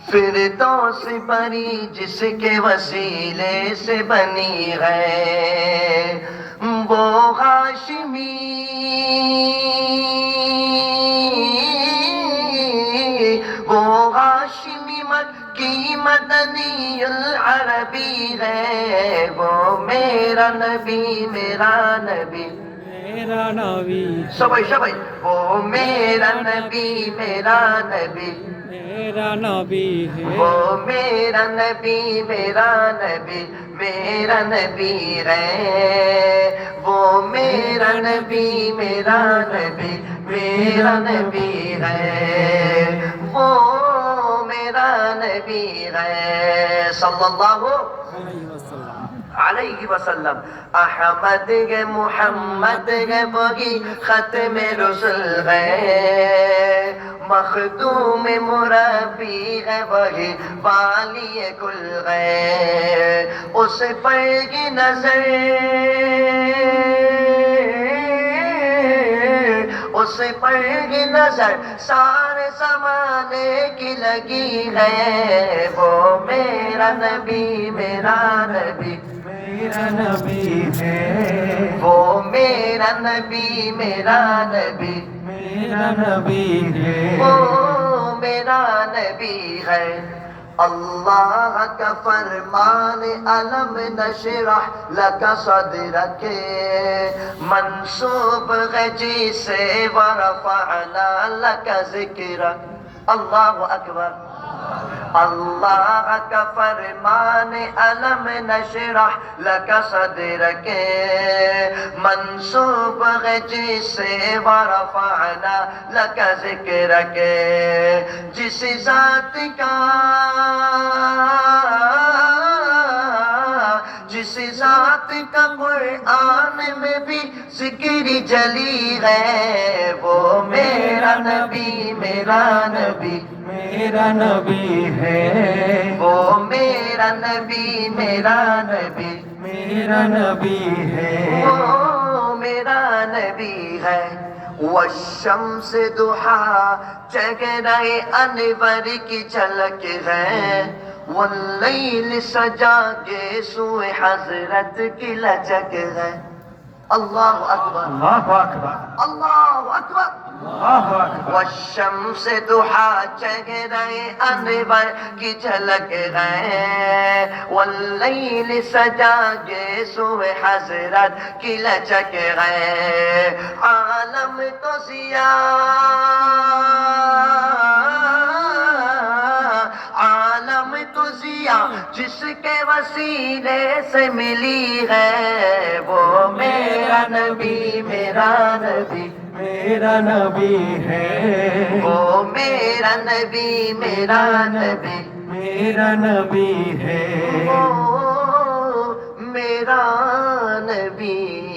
فردوس بری جس کے وسیلے سے بنی ہے وہ ہاشمی مکی مدنی العربی ہے وہ میرا نبی میرا نبی میرا نبی سبائی سبائی وہ میرا نبی میرا نبی میرا نبی ہے وہ میرا نبی میرا نبی میرا نبی ہے وہ میرا نبی میرا نبی میرا نبی ہے وہ میرا نبی ہے صلی اللہ علیہ وسلم علیہ وسلم احمد ہے محمد ہے وہی ختم رسل ہے مخدوم مربی ہے وہی والی کل ہے اس پر کی نظر اس پر کی نظر سارے زمانے کی لگی ہے وہ میرا نبی میرا نبی میرا نبی ہے وہ میرا نبی میرا نبی میرا نبی ہے وہ میرا نبی ہے اللہ کا فرمان علم نشرح لک صدرک منصوب ہے جسے ورفعنا لک ذکرک اللہ اکبر اللہ کا فرمان علم نشرح لک صدرک منصوب ہے جسے ورفعنا لک ذکرک جس ذات کا جس ذات کا قرآن میں بھی ذکر جلی ہے وہ میرا نبی میرا نبی میرا نبی ہے وہ میرا نبی میرا نبی میرا نبی ہے وہ میرا نبی ہے والشمس ضحا چہرہ انور کی جھلک ہے واللیل سجا کے سوئے حضرت کی لچک ہے اللہ اکبر اللہ اکبر اللہ اکبر اللہ اکبر والشمس ضحا چہرہ انور کی جھلک ہے واللیل سجا کے سوئے حضرت کی لچک ہے عالم کو عالم تو ضیاء جس کے وسیلے سے ملی ہے وہ میرا نبی میرا نبی میرا نبی ہے وہ میرا نبی میرا نبی میرا نبی ہے وہ میرا نبی